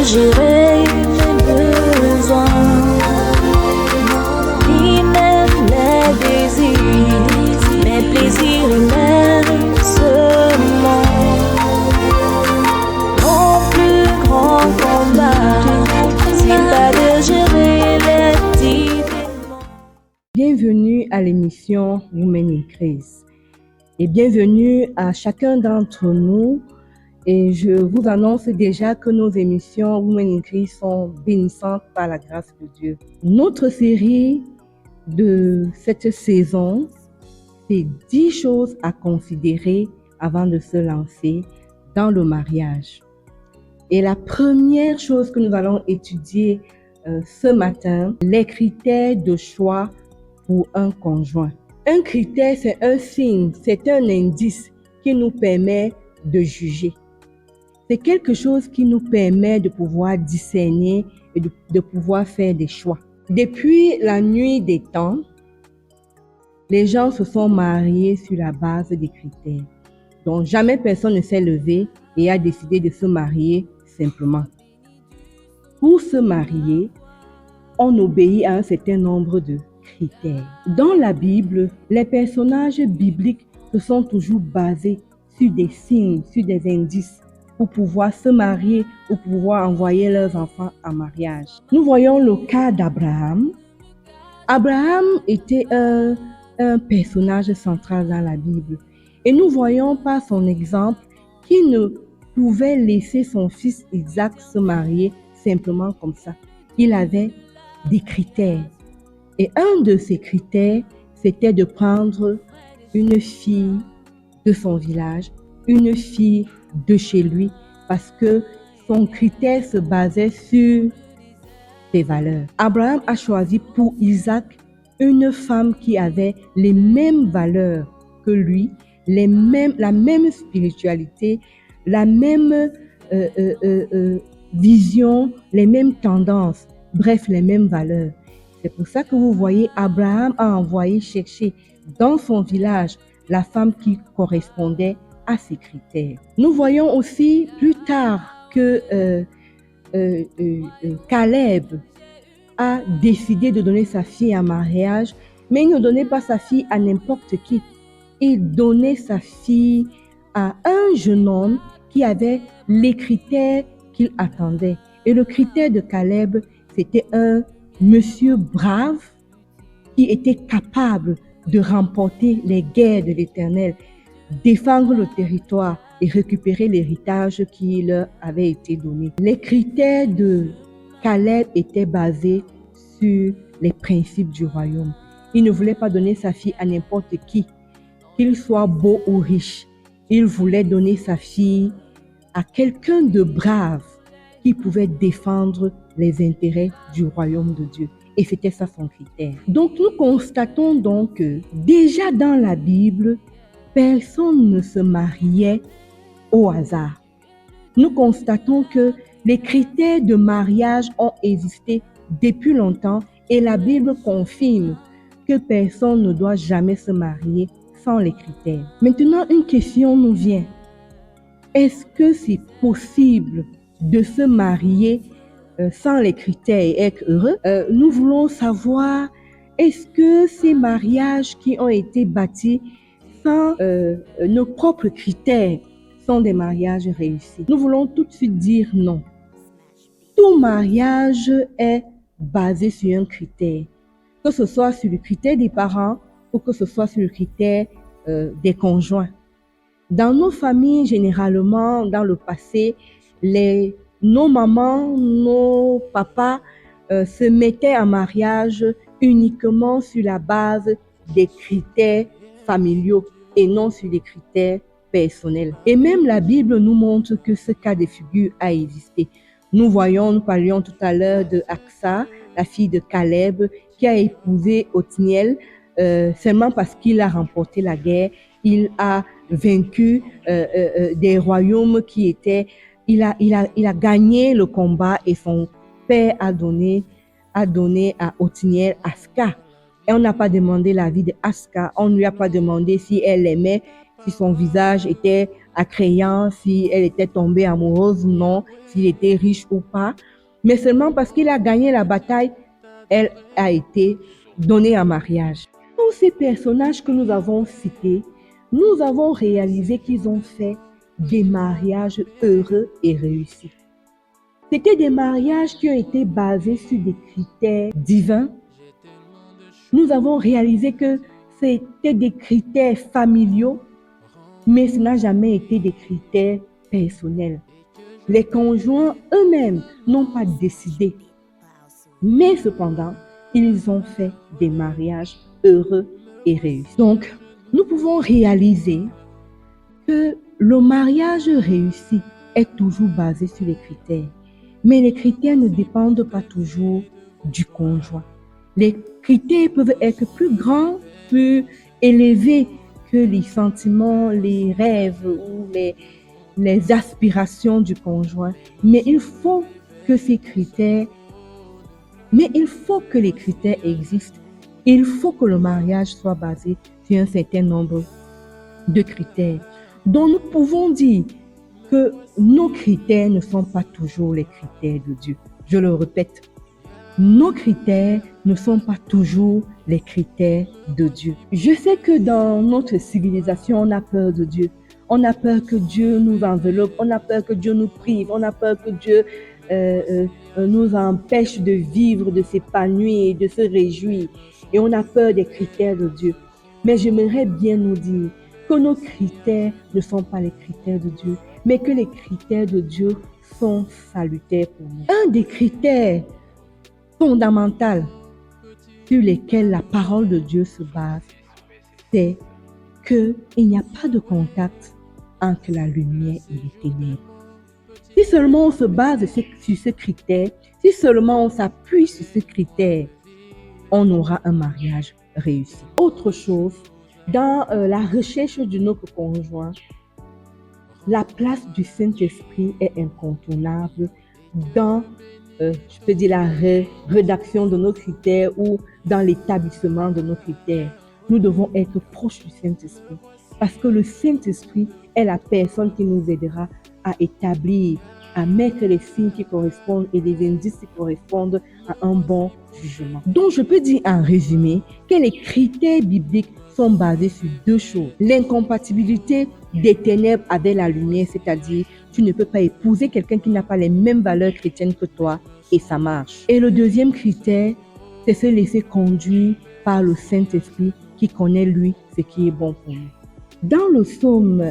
gérer mes besoins, ni même les désirs, mes plaisirs et mes sements. Mon plus grand combat, c'est pas de gérer les divinements. Bienvenue à l'émission Women in Christ et bienvenue à chacun d'entre nous. Et je vous annonce déjà que nos émissions Women in Christ sont bénissantes par la grâce de Dieu. Notre série de cette saison, c'est 10 choses à considérer avant de se lancer dans le mariage. Et la première chose que nous allons étudier ce matin, les critères de choix pour un conjoint. Un critère, c'est un signe, c'est un indice qui nous permet de juger. C'est quelque chose qui nous permet de pouvoir discerner et de pouvoir faire des choix. Depuis la nuit des temps, les gens se sont mariés sur la base des critères. Donc, jamais personne ne s'est levé et a décidé de se marier simplement. Pour se marier, on obéit à un certain nombre de critères. Dans la Bible, les personnages bibliques se sont toujours basés sur des signes, sur des indices pour pouvoir se marier ou pouvoir envoyer leurs enfants en mariage. Nous voyons le cas d'Abraham. Abraham était un personnage central dans la Bible. Et nous voyons par son exemple qu'il ne pouvait laisser son fils Isaac se marier simplement comme ça. Il avait des critères. Et un de ces critères, c'était de prendre une fille de son village, une fille de chez lui, parce que son critère se basait sur ses valeurs. Abraham a choisi pour Isaac une femme qui avait les mêmes valeurs que lui, la même spiritualité, la même vision, les mêmes tendances, bref, les mêmes valeurs. C'est pour ça que vous voyez, Abraham a envoyé chercher dans son village la femme qui correspondait à ses critères. Nous voyons aussi plus tard que Caleb a décidé de donner sa fille en mariage, mais il ne donnait pas sa fille à n'importe qui. Il donnait sa fille à un jeune homme qui avait les critères qu'il attendait. Et le critère de Caleb, c'était un monsieur brave qui était capable de remporter les guerres de l'Éternel, défendre le territoire et récupérer l'héritage qui leur avait été donné. Les critères de Caleb étaient basés sur les principes du royaume. Il ne voulait pas donner sa fille à n'importe qui, qu'il soit beau ou riche. Il voulait donner sa fille à quelqu'un de brave qui pouvait défendre les intérêts du royaume de Dieu. Et c'était ça son critère. Donc nous constatons donc que déjà dans la Bible, personne ne se mariait au hasard. Nous constatons que les critères de mariage ont existé depuis longtemps et la Bible confirme que personne ne doit jamais se marier sans les critères. Maintenant, une question nous vient. Est-ce que c'est possible de se marier sans les critères et être heureux? Nous voulons savoir, est-ce que ces mariages qui ont été bâtis sans nos propres critères sont des mariages réussis? Nous voulons tout de suite dire non. Tout mariage est basé sur un critère, que ce soit sur le critère des parents ou que ce soit sur le critère des conjoints. Dans nos familles, généralement, dans le passé, nos mamans, nos papas se mettaient en mariage uniquement sur la base des critères familiaux et non sur les critères personnels. Et même la Bible nous montre que ce cas de figure a existé. Nous parlions tout à l'heure de Aksa, la fille de Caleb, qui a épousé Othniel seulement parce qu'il a remporté la guerre. Il a vaincu des royaumes qui étaient... Il a gagné le combat et son père a donné à Othniel Aska. Et on n'a pas demandé l'avis de Aska. On ne lui a pas demandé si elle aimait, si son visage était à créant si elle était tombée amoureuse ou non, s'il était riche ou pas, mais seulement parce qu'il a gagné la bataille, elle a été donnée en mariage. Tous ces personnages que nous avons cités, nous avons réalisé qu'ils ont fait des mariages heureux et réussis. C'était des mariages qui ont été basés sur des critères divins. Nous avons réalisé que c'était des critères familiaux, mais ce n'a jamais été des critères personnels. Les conjoints eux-mêmes n'ont pas décidé, mais cependant, ils ont fait des mariages heureux et réussis. Donc, nous pouvons réaliser que le mariage réussi est toujours basé sur les critères, mais les critères ne dépendent pas toujours du conjoint. Les critères peuvent être plus grands, plus élevés que les sentiments, les rêves ou les aspirations du conjoint, mais il faut que les critères existent. Il faut que le mariage soit basé sur un certain nombre de critères. Donc nous pouvons dire que nos critères ne sont pas toujours les critères de Dieu. Je le répète, nos critères ne sont pas toujours les critères de Dieu. Je sais que dans notre civilisation, on a peur de Dieu. On a peur que Dieu nous enveloppe, on a peur que Dieu nous prive, on a peur que Dieu nous empêche de vivre, de s'épanouir, de se réjouir. Et on a peur des critères de Dieu. Mais j'aimerais bien nous dire que nos critères ne sont pas les critères de Dieu, mais que les critères de Dieu sont salutaires pour nous. Un des critères fondamentaux sur lesquels la parole de Dieu se base, c'est qu'il n'y a pas de contact entre la lumière et les ténèbres. Si seulement on se base sur ce critère, si seulement on s'appuie sur ce critère, on aura un mariage réussi. Autre chose, dans la recherche de notre conjoint, la place du Saint-Esprit est incontournable dans, je peux dire, la rédaction de nos critères ou dans l'établissement de nos critères. Nous devons être proches du Saint-Esprit parce que le Saint-Esprit est la personne qui nous aidera à établir, à mettre les signes qui correspondent et les indices qui correspondent à un bon jugement. Donc, je peux dire en résumé que les critères bibliques sont basés sur deux choses. L'incompatibilité des ténèbres avec la lumière, c'est-à-dire tu ne peux pas épouser quelqu'un qui n'a pas les mêmes valeurs chrétiennes que toi et ça marche. Et le deuxième critère, c'est se laisser conduire par le Saint-Esprit qui connaît lui ce qui est bon pour nous. Dans le psaume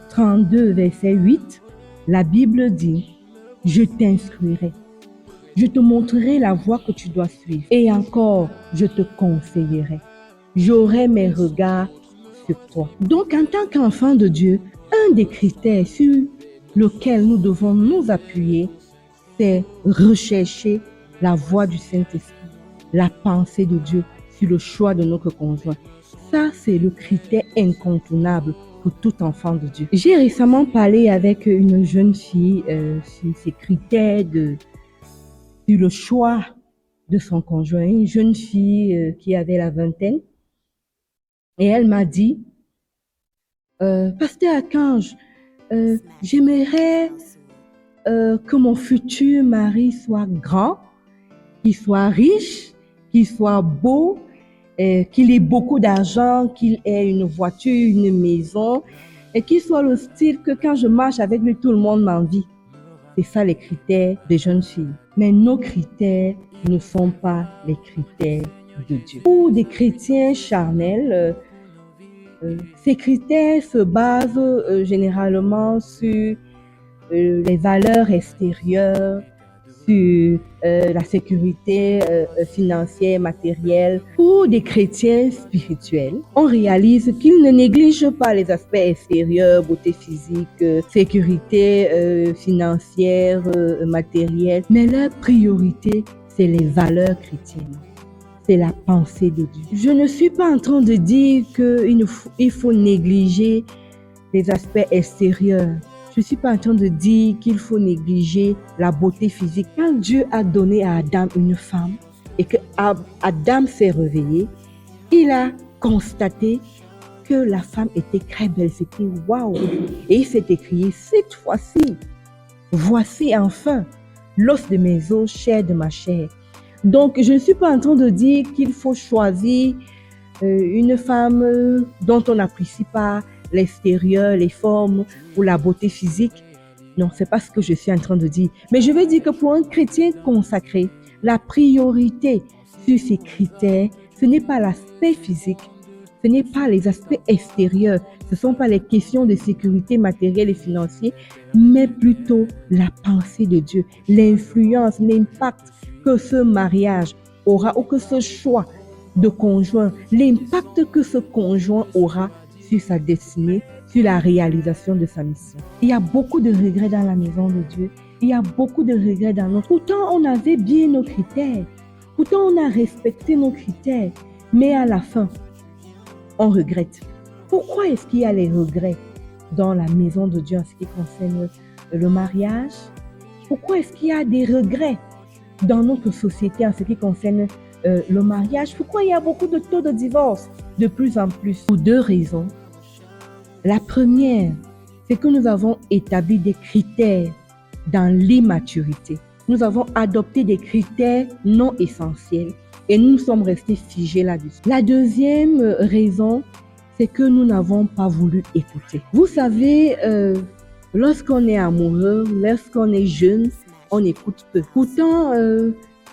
32, verset 8, la Bible dit « Je t'instruirai, je te montrerai la voie que tu dois suivre et encore, je te conseillerai. J'aurai mes regards sur toi. » Donc, en tant qu'enfant de Dieu, un des critères sur lequel nous devons nous appuyer, c'est rechercher la voie du Saint-Esprit, la pensée de Dieu sur le choix de notre conjoint. Ça, c'est le critère incontournable pour tout enfant de Dieu. J'ai récemment parlé avec une jeune fille sur ces critères sur le choix de son conjoint, une jeune fille qui avait la vingtaine. Et elle m'a dit, Pasteur Archange, j'aimerais que mon futur mari soit grand, qu'il soit riche, qu'il soit beau, qu'il ait beaucoup d'argent, qu'il ait une voiture, une maison, et qu'il soit le style que quand je marche avec lui, tout le monde m'envie. C'est ça les critères des jeunes filles. Mais nos critères ne sont pas les critères de Dieu. Pour des chrétiens charnels, ces critères se basent généralement sur les valeurs extérieures, sur la sécurité financière, matérielle. Pour des chrétiens spirituels, on réalise qu'ils ne négligent pas les aspects extérieurs, beauté physique, sécurité financière, matérielle, mais leur priorité, c'est les valeurs chrétiennes. C'est la pensée de Dieu. Je ne suis pas en train de dire qu'il faut négliger les aspects extérieurs. Je ne suis pas en train de dire qu'il faut négliger la beauté physique. Quand Dieu a donné à Adam une femme et que Adam s'est réveillé, il a constaté que la femme était très belle. C'était waouh. Et il s'est écrié, cette fois-ci, voici enfin l'os de mes os, chair de ma chair. Donc, je ne suis pas en train de dire qu'il faut choisir une femme dont on n'apprécie pas l'extérieur, les formes ou la beauté physique. Non, c'est pas ce que je suis en train de dire. Mais je veux dire que pour un chrétien consacré, la priorité sur ces critères, ce n'est pas l'aspect physique, ce n'est pas les aspects extérieurs, ce ne sont pas les questions de sécurité matérielle et financière, mais plutôt la pensée de Dieu, l'influence, l'impact que ce mariage aura ou que ce choix de conjoint, l'impact que ce conjoint aura sur sa destinée, sur la réalisation de sa mission. Il y a beaucoup de regrets dans la maison de Dieu. Il y a beaucoup de regrets dans notre... Pourtant, on avait bien nos critères. Pourtant, on a respecté nos critères. Mais à la fin, on regrette. Pourquoi est-ce qu'il y a les regrets dans la maison de Dieu en ce qui concerne le mariage? Pourquoi est-ce qu'il y a des regrets dans notre société en ce qui concerne le mariage? Pourquoi il y a beaucoup de taux de divorce de plus en plus? Pour deux raisons. La première, c'est que nous avons établi des critères dans l'immaturité. Nous avons adopté des critères non essentiels et nous sommes restés figés là-dessus. La deuxième raison, c'est que nous n'avons pas voulu écouter. Vous savez, lorsqu'on est amoureux, lorsqu'on est jeune, on écoute peu. Pourtant,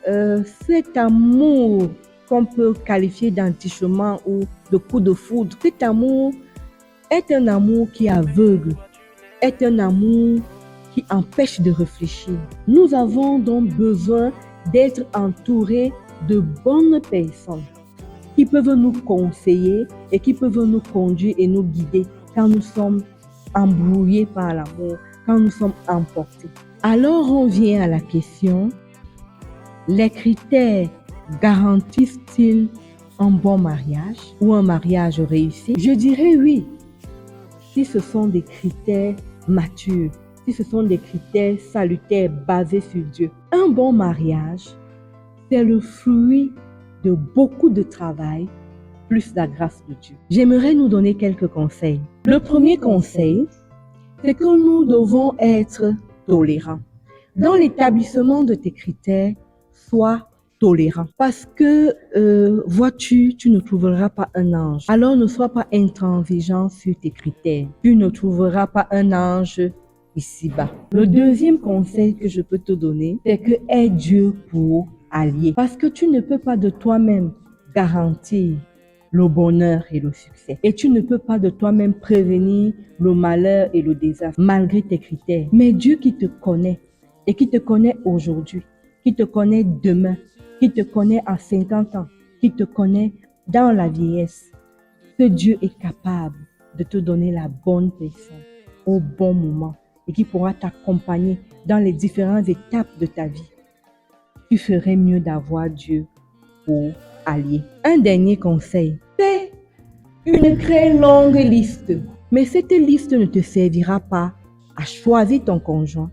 cet amour qu'on peut qualifier d'entichement ou de coup de foudre, cet amour est un amour qui aveugle, est un amour qui empêche de réfléchir. Nous avons donc besoin d'être entourés de bonnes personnes qui peuvent nous conseiller et qui peuvent nous conduire et nous guider quand nous sommes embrouillés par l'amour, quand nous sommes emportés. Alors on vient à la question, les critères garantissent-ils un bon mariage ou un mariage réussi? Je dirais oui, si ce sont des critères matures, si ce sont des critères salutaires basés sur Dieu. Un bon mariage, c'est le fruit de beaucoup de travail, plus la grâce de Dieu. J'aimerais nous donner quelques conseils. Le premier conseil, c'est que nous devons être tolérants. Dans l'établissement de tes critères, sois tolérant. Parce que, vois-tu, tu ne trouveras pas un ange. Alors ne sois pas intransigeant sur tes critères. Tu ne trouveras pas un ange ici-bas. Le deuxième conseil que je peux te donner, c'est que aie Dieu pour allié. Parce que tu ne peux pas de toi-même garantir le bonheur et le succès. Et tu ne peux pas de toi-même prévenir le malheur et le désastre, malgré tes critères. Mais Dieu qui te connaît, et qui te connaît aujourd'hui, qui te connaît demain, qui te connaît à 50 ans, qui te connaît dans la vieillesse, ce Dieu est capable de te donner la bonne personne au bon moment et qui pourra t'accompagner dans les différentes étapes de ta vie. Tu ferais mieux d'avoir Dieu pour allié. Un dernier conseil, fais une très longue liste. Mais cette liste ne te servira pas à choisir ton conjoint,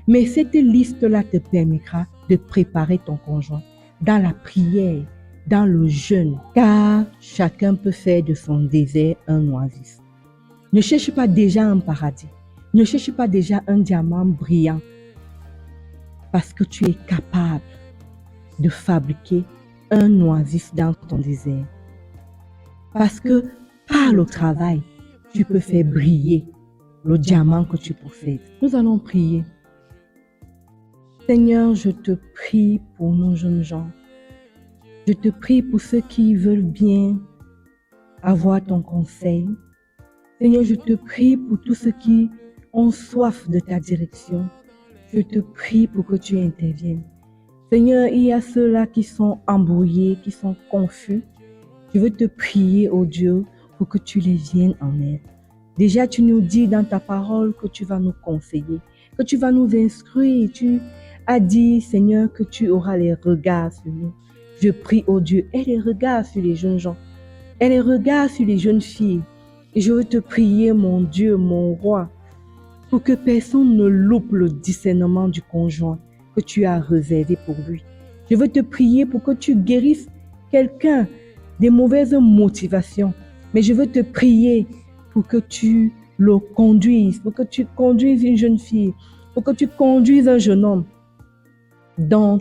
mais cette liste-là te permettra de préparer ton conjoint dans la prière, dans le jeûne, car chacun peut faire de son désert un oasis. Ne cherche pas déjà un paradis, ne cherche pas déjà un diamant brillant, parce que tu es capable de fabriquer un oasis dans ton désert. Parce que par le travail, tu peux faire briller le diamant que tu possèdes. Nous allons prier. Seigneur, je te prie pour nos jeunes gens. Je te prie pour ceux qui veulent bien avoir ton conseil. Seigneur, je te prie pour tous ceux qui ont soif de ta direction. Je te prie pour que tu interviennes. Seigneur, il y a ceux-là qui sont embrouillés, qui sont confus. Je veux te prier, oh Dieu, pour que tu les viennes en aide. Déjà, tu nous dis dans ta parole que tu vas nous conseiller, que tu vas nous instruire. Tu as dit, Seigneur, que tu auras les regards sur nous. Je prie, oh Dieu, aie les regards sur les jeunes gens, aie les regards sur les jeunes filles. Et je veux te prier, mon Dieu, mon roi, pour que personne ne loupe le discernement du conjoint que tu as réservé pour lui. Je veux te prier pour que tu guérisses quelqu'un des mauvaises motivations Mais je veux te prier pour que tu le conduises, pour que tu conduises une jeune fille, pour que tu conduises un jeune homme dans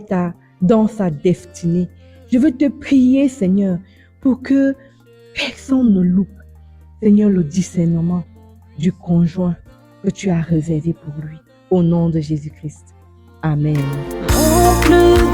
sa destinée. Je veux te prier, Seigneur, pour que personne ne loupe, Seigneur, le discernement du conjoint que tu as réservé pour lui. Au nom de Jésus-Christ. Amen. Mon plus grand